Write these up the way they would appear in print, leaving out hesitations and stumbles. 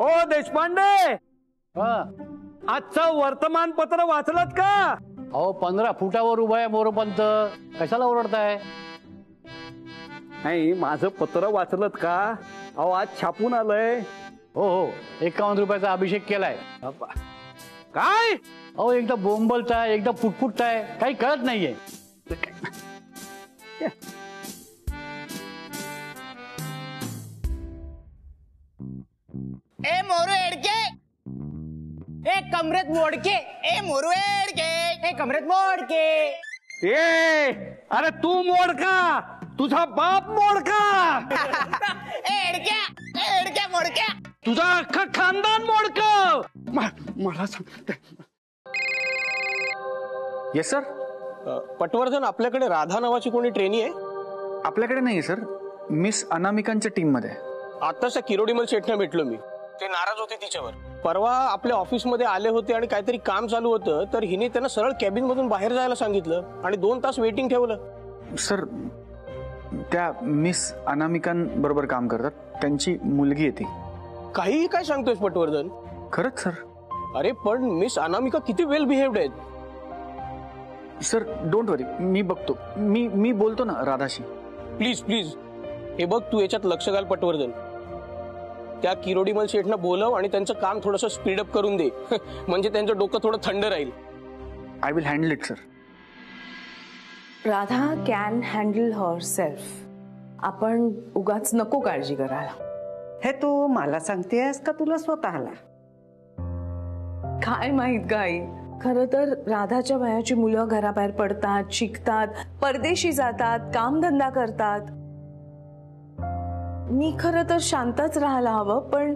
ओ देशपांडे, आजचं वर्तमानपत्र वाचलत का? अहो 15 फुटावर उभा आहे मोरपंत, कशाला ओरडताय? नाही, माझं पत्र वाचलत का? अहो आज छापून आलंय. हो हो, 51 रुपयाचा अभिषेक केलाय. काय? अहो एकदा बोंबलताय, एकदा फुटफुटताय, काही कळत नाहीये. ए मोरू एडके, ए कमरेत मोडके, ए मोरू एडके, ए कमरेत मोडके. अरे तू मोड का? तुझा बाप मोड का? एडक्या मोडक्या, तुझा अख्खा खानदान मोड का? मला सांग. Yes sir. पटवर्धन, आपल्याकडे राधा नावाची कोणी ट्रेनी आहे? आपल्याकडे नाहीये सर, मिस अनामिकांच्या टीम मध्ये. आताच्या किरोडीमल शेठने भेटलो मी, ते नाराज होते तिच्यावर. परवा आपल्या ऑफिस मध्ये आले होते आणि काहीतरी काम चालू होतं, तर हिने त्यांना सरळ कॅबिन मधून बाहेर जायला सांगितलं आणि 2 तास वेटिंग ठेवलं. सर, त्या मिस अनामिकांबरोबर काम करतात, त्यांची मुलगी आहे ती. काही काय सांगतोयस पटवर्धन? खरंच सर. अरे पण मिस अनामिका किती वेल बिहेव्ड आहेत. सर डोंट वरी, मी बघतो, मी बोलतो ना राधाशी. प्लीज प्लीज, हे बघ, तू याच्यात लक्ष घाल पटवर्धन. त्या किरोडीमल शेठना बोलव आणि त्यांचं काम थोडंसं स्पीडअप करून दे, म्हणजे त्यांचं डोकं थोडं थंड राहील. I will handle it sir. Radha can handle herself. आपण उगाच नको काळजी करायला. हे तू मला सांगतेस का तुला स्वतःला? काय माहित गाई, खरं तर राधाच्या वयाची मुलं घराबाहेर पडतात, शिकतात, परदेशी जातात, कामधंदा करतात. मी खरं तर शांतच राहायला हवं, पण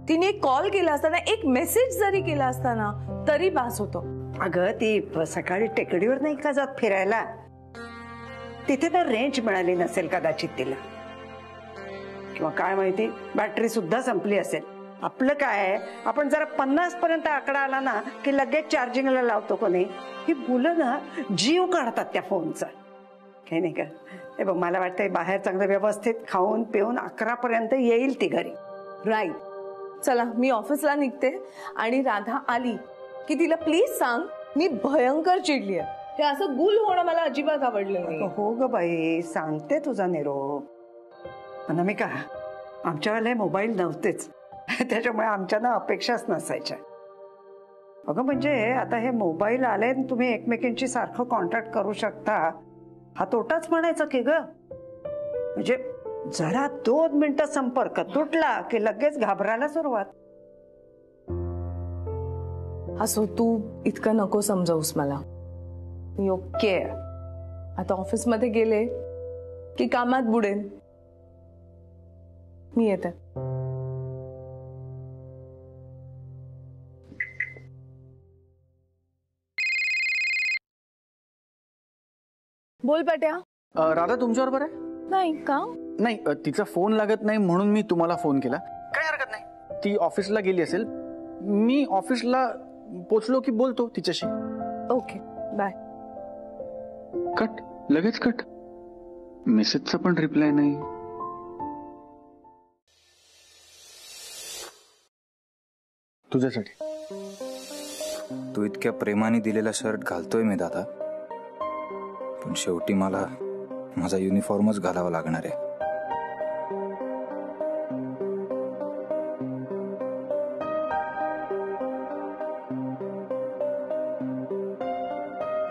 तिने कॉल केला असताना, एक मेसेज जरी केला असताना तरी बास होतो. अगं ती सकाळी टेकडीवर नाही का जात फिरायला, तिथे तर रेंज मिळाली नसेल कदाचित तिला, किंवा काय माहिती बॅटरी सुद्धा संपली असेल. आपलं काय आहे, आपण जरा 50 पर्यंत आकडा आला ना की लगेच चार्जिंगला लावतो कोणी. ही मुलं ना जीव काढतात त्या फोनचा. काही नाही का, हे बघ, मला वाटतंय बाहेर चांगलं व्यवस्थित खाऊन पिऊन 11 पर्यंत येईल ती घरी. राईट. चला, मी ऑफिसला निघते आणि राधा आली की तिला प्लीज सांग मी भयंकर चिडली आहे. हे असं गुल होणं मला अजिबात आवडलं नाही. हो ग बाई, सांगते तुझा निरोप. अनामिका, आमच्या वेळेला मोबाईल नव्हतेच, त्याच्यामुळे आमच्या ना अपेक्षाच नसायच्या. अगं म्हणजे आता हे मोबाईल आले, तुम्ही एकमेकांशी सारखं कॉन्टॅक्ट करू शकता, हा तोटाच म्हणायचा की ग. म्हणजे जरा 2 मिनिटं संपर्क तुटला की लगेच घाबरायला सुरुवात. असो, तू इतकं नको समजावूस मला. मी ओके. आता ऑफिस मध्ये गेले की कामात बुडेन. मी येते. बोल पट्या. राधा तुमच्या बरोबर आहे? नाही का? नाही, तिचा फोन लागत नाही म्हणून मी तुम्हाला फोन केला. काय हरकत नाही, ती ऑफिसला गेली असेल, मी ऑफिसला पोचलो की बोलतो तिच्याशी. Okay, bye. कट, लगेच कट. मेसेजचा पण रिप्लाय नाही. तुझ्यासाठी. तू इतक्या प्रेमाने दिलेला शर्ट घालतोय मी दादा, पण शेवटी मला माझा युनिफॉर्मच घालावा लागणार आहे.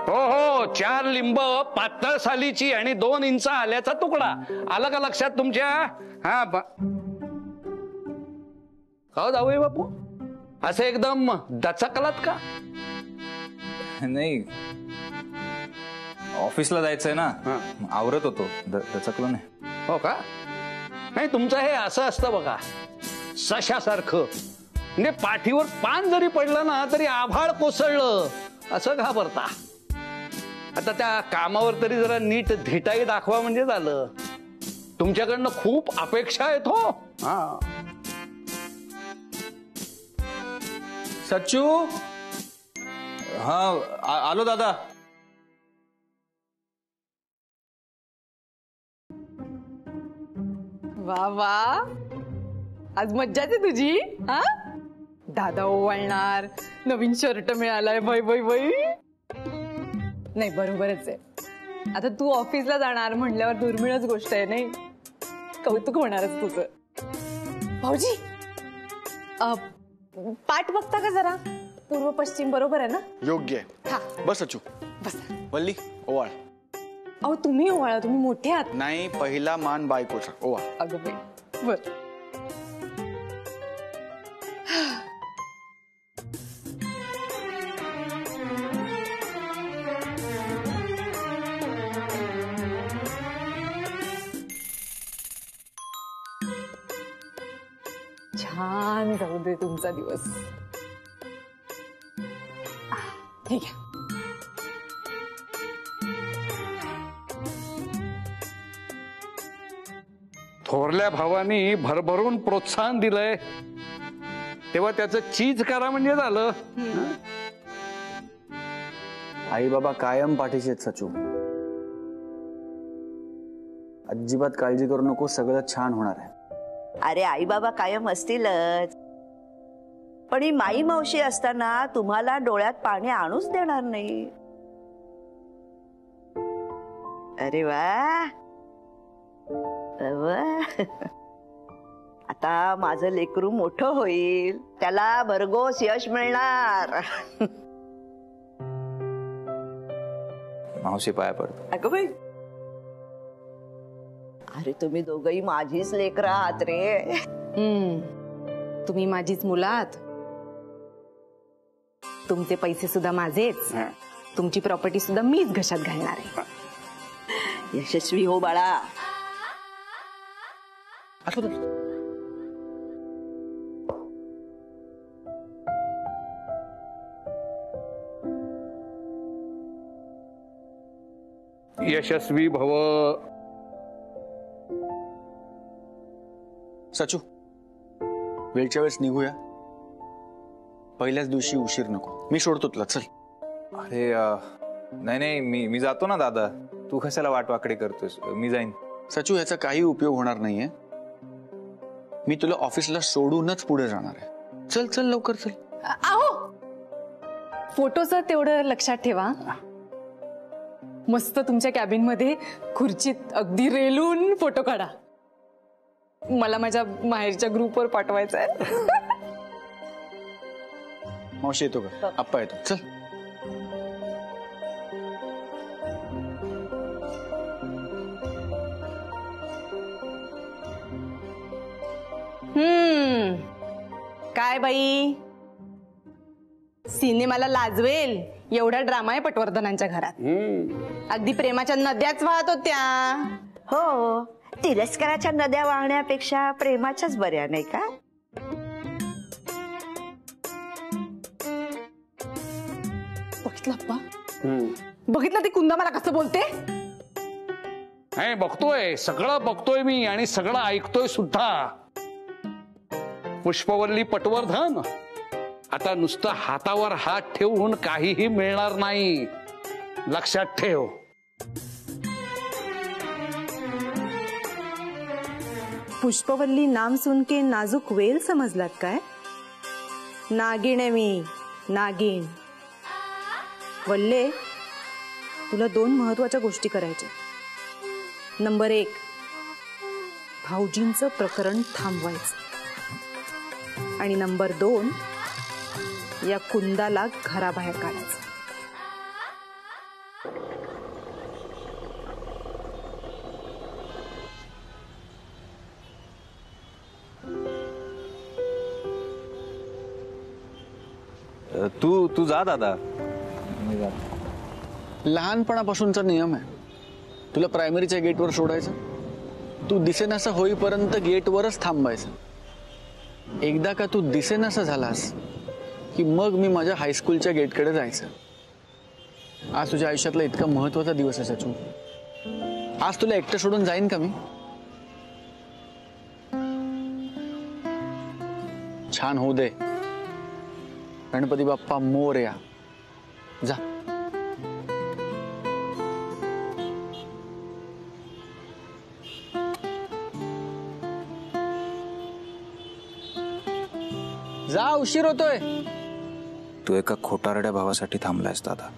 हो हो, 4 लिंब पातळ सालीची आणि 2 इंच आल्याचा तुकडा. आलं का लक्षात तुमच्या? हा का जाऊया बापू, असं एकदम दचकलात का? नाही, ऑफिसला जायचंय ना, आवरत होतो, दचकलो नाही. हो का? नाही, तुमचं हे असं असतं बघा, सशासारखं. म्हणजे पाठीवर पान जरी पडलं ना तरी आभाळ कोसळलं असं घाबरता. आता त्या कामावर तरी जरा नीट धिटाई दाखवा म्हणजे झालं. तुमच्याकडनं खूप अपेक्षा आहेत हो. हा, सच्चू. हा, आलो दादा. वा वा, आज मज्जाच आहे तुझी. हा, दादा ओवाळणार, नवीन शर्ट मिळालाय, बाई बाई बाई. नाही बरोबरच आहे. आता तू ऑफिसला जाणार म्हणल्यावर दुर्मिळच गोष्ट आहे, नाही? कौतुक होणारच तुझं. भाऊजी पाठ बघता का जरा? पूर्व पश्चिम बरोबर आहे ना? योग्य हा आहे. बस अचू. बस. वल्ली ओवाळ. अहो तुम्ही ओवाळा, तुम्ही मोठे आहात. नाही, पहिला मान बायकोचा. ओवाळ. अगं बाई. बर. छान जाऊ दे तुमचा दिवस. ठीक आहे. थोरल्या भावानी भरभरून प्रोत्साहन दिलंय तेव्हा त्याचं चीज करा म्हणजे झालं. आई बाबा कायम पाठीशी आहेत सचू. अजिबात काळजी करू नको, सगळं छान होणार आहे. अरे आई बाबा कायम असतीलच, पण ही माई मावशी असताना तुम्हाला डोळ्यात पाणी आणूच देणार नाही. अरे वा आता माझं लेकरू मोठं होईल, त्याला भरघोस यश मिळणार. मावशी पाया पडतो. अगं बाई, अरे तुम्ही दोघही माझीच लेकरं आहात रे. तुम्ही माझीच मुलं आहात. तुमचे पैसे सुद्धा माझेच, तुमची प्रॉपर्टी सुद्धा मीच घशात घालणार आहे. यशस्वी हो बाळा. यशस्वी भव. सचू, वेळच्या वेळेस निघूया. पहिल्याच दिवशी उशीर नको. मी सोडतो तुला, चल. अरे नाही नाही, मी जातो ना दादा. तू कशाला वाटवाकडे करतोस? मी जाईन. सचू, याचा काही उपयोग होणार नाहीये. मी तुला ऑफिसला सोडूनच पुढे जाणार आहे. चल चल लवकर चल. आहो, फोटोचं तेवढं लक्षात ठेवा. मस्त तुमच्या कॅबिन मध्ये खुर्चीत अगदी रेलून फोटो काढा. मला माझ्या माहेरच्या ग्रुपवर पाठवायचा आहे. मावशी येतो का? आप्पा येतो. चल. काय बाई, सिनेमाला लाजवेल एवढा ड्रामा आहे पटवर्धनांच्या घरात. अगदी प्रेमाच्या नद्याच वाहत होत्या. हो, तिरस्काराच्या नद्या वाहण्यापेक्षा प्रेमाच्याच बऱ्या, नाही का? बघितलं अप्पा, बघितलं ते कुंदा मला कसं बोलते. बघतोय, सगळं बघतोय मी आणि सगळं ऐकतोय सुद्धा. पुष्पवल्ली पटवर्धन, आता नुसतं हातावर हात ठेवून काहीही मिळणार नाही, लक्षात ठेव. पुष्पवल्ली नाम सुनके नाजूक वेल समजलात काय? नागिण आहे मी, नागिण. वल्ले, तुला 2 महत्वाच्या गोष्टी करायच्या. नंबर 1, भाऊजींचं प्रकरण थांबवायचं. आणि नंबर 2, या कुंदाला घराबाहेर काढायचं. तू जा दादा. मी जा. लहानपणापासूनचा नियम आहे. तुला प्रायमरीच्या गेटवर सोडायचं, तू दिसेनासा होईपर्यंत गेटवरच थांबायचं. एकदा का तू दिसेनासा झालास की मग मी माझ्या हायस्कूलच्या गेटकडे जायचं. आज तुझ्या आयुष्यातला इतका महत्वाचा दिवस आहे सचू. आज तुला एकटं सोडून जाईन का मी? छान होऊ दे. गणपती बाप्पा मोरया. जा. जा, उशीर होतोय. तू एका खोटारड्या भावासाठी थांबलायस दादा,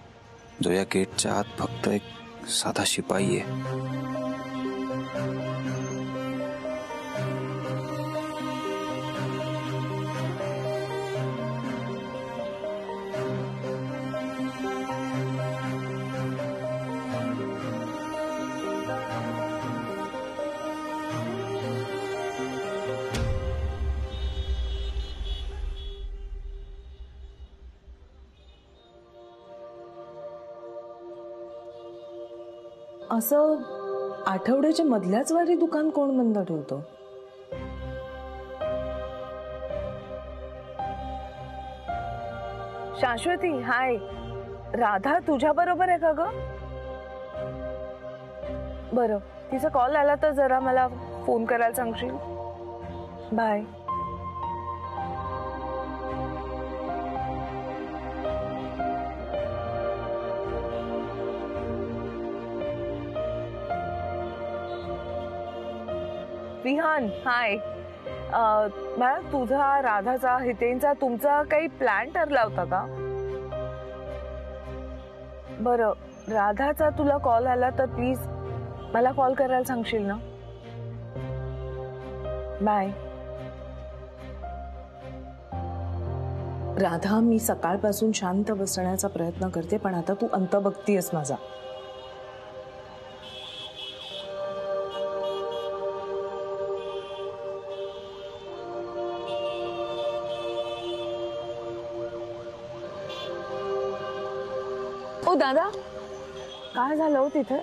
जो या गेटच्या आत फक्त एक साधा शिपाई आहे. असं आठवड्याच्या मधल्याच वारी दुकान कोण बंद ठेवतो? शाश्वती, हाय. राधा तुझ्या बरोबर आहे का ग? बरं, तिचा कॉल आला तर जरा मला फोन करायला सांगशील? बाय. विहान, हाय. मला तुझा, राधाचा, हितेंचा, तुमचा काही प्लॅन ठरला होता का? बरं, राधाचा तुला कॉल आला तर प्लीज मला कॉल करायला सांगशील ना? बाय. राधा, मी सकाळपासून शांत बसण्याचा प्रयत्न करते, पण आता तू अंत बघतीयस माझा. ओ दादा, काय झालं हो तिथे?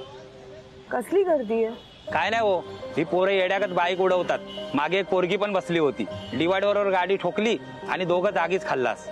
कसली गर्दी आहे? काय नाही हो, ही पोरं येड्यागत बाईक उडवतात. मागे एक पोरगी पण बसली होती. डिवायडरवर गाडी ठोकली आणि दोघं जागीच खाल्लास.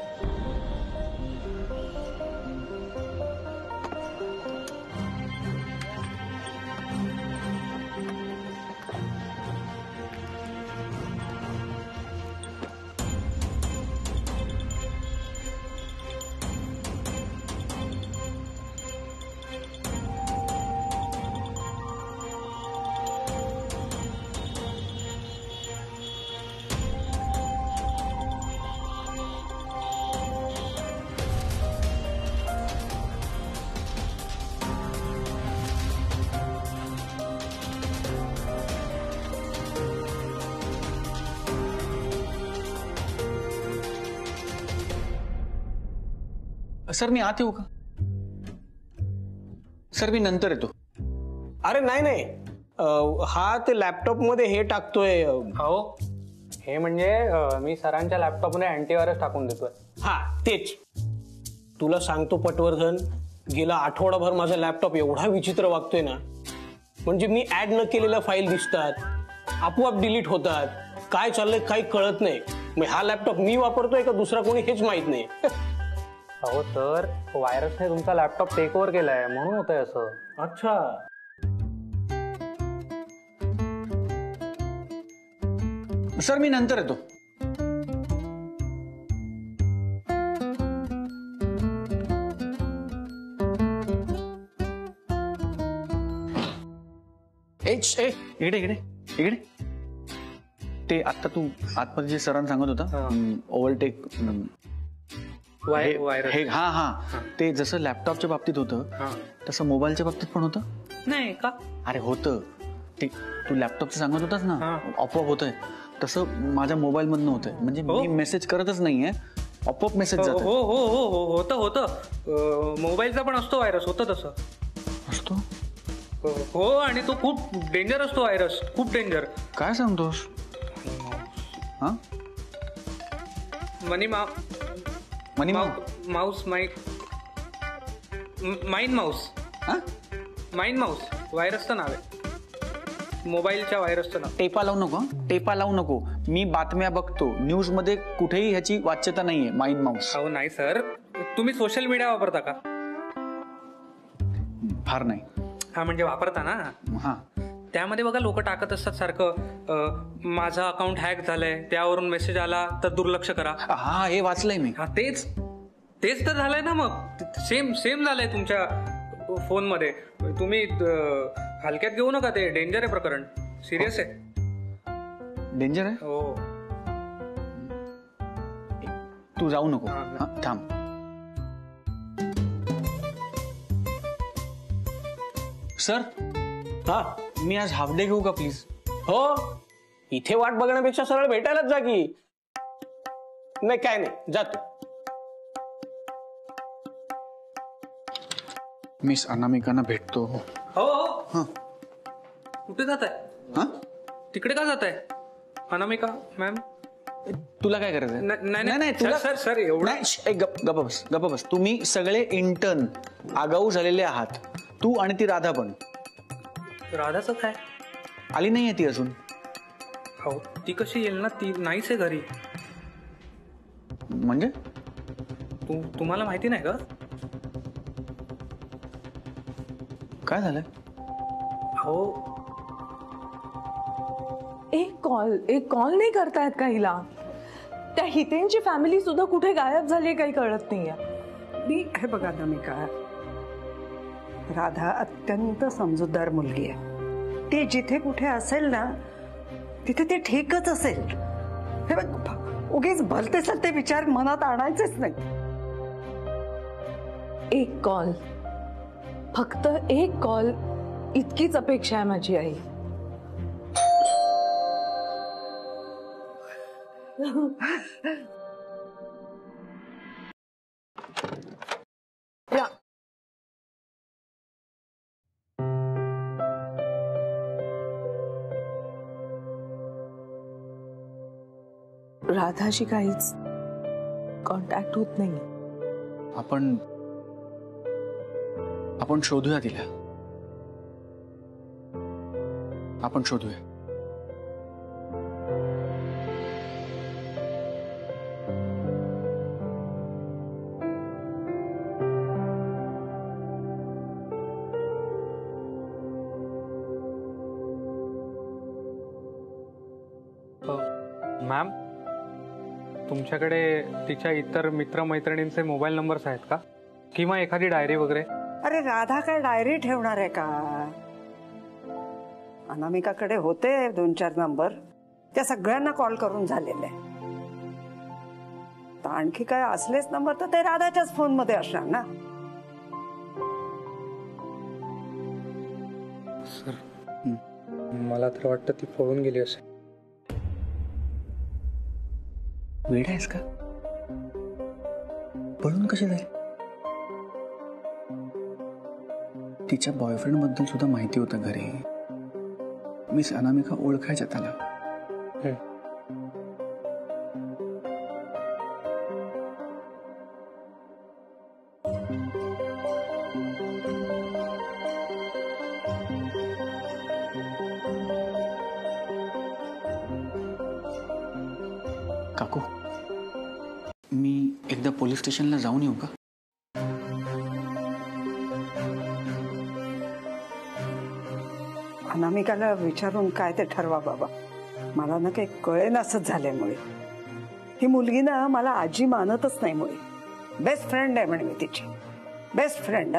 सर, मी आत येऊ का? सर, मी नंतर येतो. अरे नाही नाही, हा ते लॅपटॉप मध्ये हे टाकतोय. हो, हे म्हणजे मी सरांच्या लॅपटॉपमध्ये अँटीव्हायरस टाकून देतोय. हा तेच. तुला सांगतो पटवर्धन, गेला आठवडाभर माझा लॅपटॉप एवढा विचित्र वागतोय ना, म्हणजे मी ऍड न केलेल्या फाईल दिसतात, आपोआप डिलीट होतात, काय चाललंय काही कळत नाही. मग हा लॅपटॉप मी वापरतोय का दुसरा कोणी हेच माहित नाही. अहो सर, व्हायरसने तुमचा लॅपटॉप टेक ओव्हर केलाय म्हणून होतंय असं. अच्छा. सर, मी नंतर येतो. इकडे इकडे इकडे. ते आता तू आतमध्ये जे सरांना सांगत होता, ओव्हरटेक हे, हा हा, ते जसं लॅपटॉपच्या बाबतीत होतं तसं मोबाईलच्या बाबतीत पण होतं. नाही का? अरे होतं ते, तू लॅपटॉपचं सांगत होतास ना, आपोआप होतंय तसं माझ्या मोबाईल मधनं होतंय. म्हणजे मी मेसेज करतच नाहीये, आपोआप मेसेज जातो. हो हो हो हो, होतं होतं. मोबाईलचा पण असतो व्हायरस, होतं तसं असतो. हो, आणि तो खूप डेंजर असतो व्हायरस, खूप डेंजर. काय सांगतोस? हा, money mouse, mind mouse, mind mouse व्हायरसचं नाव आहे. मोबाईलच्या व्हायरसचं नाव. टेपा लावू नको, टेपा लावू नको. मी बातम्या बघतो, न्यूज मध्ये कुठेही ह्याची वाच्यता नाहीये माइंड माऊस. हो नाही सर, तुम्ही सोशल मीडिया वापरता का? फार नाही. हा, म्हणजे वापरता ना. हा, त्यामध्ये बघा लोक टाकत असतात सारखं, माझं अकाउंट हॅक झालंय, त्यावरून मेसेज आला तर दुर्लक्ष करा. हा, हे वाचलंय मी. हा, तेच तर झालंय ना. मग सेम झालंय तुमच्या फोनमध्ये. तुम्ही हलक्यात घेऊ नका, ते डेंजर आहे प्रकरण, सिरियस आहे. डेंजर आहे. हो, तू जाऊ नको. हा, थांब. सर, हा, मी आज हाफ डे घेऊ का प्लीज? हो, इथे वाट बघण्यापेक्षा सरळ भेटायलाच जा की. नाही काय नाही, जातो. मिस अनामिकांना भेटतो. हो हो. कुठे जात आहे? हा, तिकडे का जात आहे अनामिका मॅम? तुला काय करायचं? नाही तुला सर सर एवढा गप्प बस. तुम्ही सगळे इंटर्न आगाऊ झालेले आहात, तू आणि ती राधा पण. राधाचं काय? आली नाहीये ती अजून. हो, ती कशी येईल ना, ती नाहीच आहे घरी. म्हणजे तुम्हाला माहिती नाही का? काय झालं? हो, एक कॉल नाही करतायत का हिला? त्या हितेंची फॅमिली सुद्धा कुठे गायब झाली काही कळत नाहीये. मी हे बघा अनामिका, राधा अत्यंत समजूतदार मुलगी आहे. ती जिथे कुठे असेल ना तिथे ती ठीकच असेल. हे बघ, उगीच भलते सलते विचार मनात आणायचेच नाही. एक कॉल, फक्त एक कॉल, इतकीच अपेक्षा आहे माझी आई. राधाशी काहीच कॉन्टॅक्ट होत नाही. आपण शोधूया तिला. आपण शोधूया. मॅम, तुमच्याकडे तिच्या इतर मित्रमैत्रिणींचे मोबाईल नंबर्स आहेत का, किंवा एखादी डायरी वगैरे? अरे राधा काय डायरी ठेवणार आहे का? अनामिकाकडे होते 2-4 नंबर, त्या सगळ्यांना कॉल करून झालेले. तर आणखी काय असलेच नंबर तर ते राधाच्याच फोन मध्ये असणार ना. सर, मला तर वाटतं ती पळून गेली असेल. वेड आहेस का? पळून कशी जाईल? तिच्या बॉयफ्रेंड बद्दल सुद्धा माहिती होतं घरी. मिस अनामिका ओळखायच्या त्याला. काकू, मी एकदा पोलीस स्टेशनला जाऊन येऊ का? अनामिकाला विचारून काय ते ठरवा बाबा. मला ना काही कळेन असंच झाल्यामुळे. ही मुलगी ना मला आजी मानतच नाही. मुळे बेस्ट फ्रेंड आहे म्हणे मी तिची, बेस्ट फ्रेंड.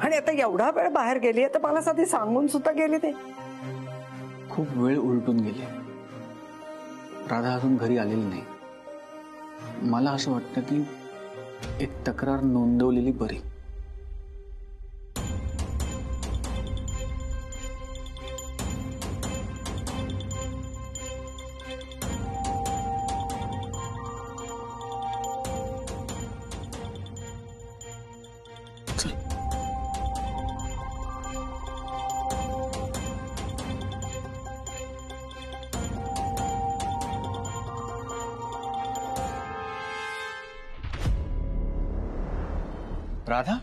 आणि आता एवढा वेळ बाहेर गेली आहे तर मला साधी सांगून सुद्धा गेली ते. खूप वेळ उलटून गेली. राधा अजून घरी आलेली नाही. मला असं वाटतं की एक तक्रार नोंदवलेली बरी. राधा,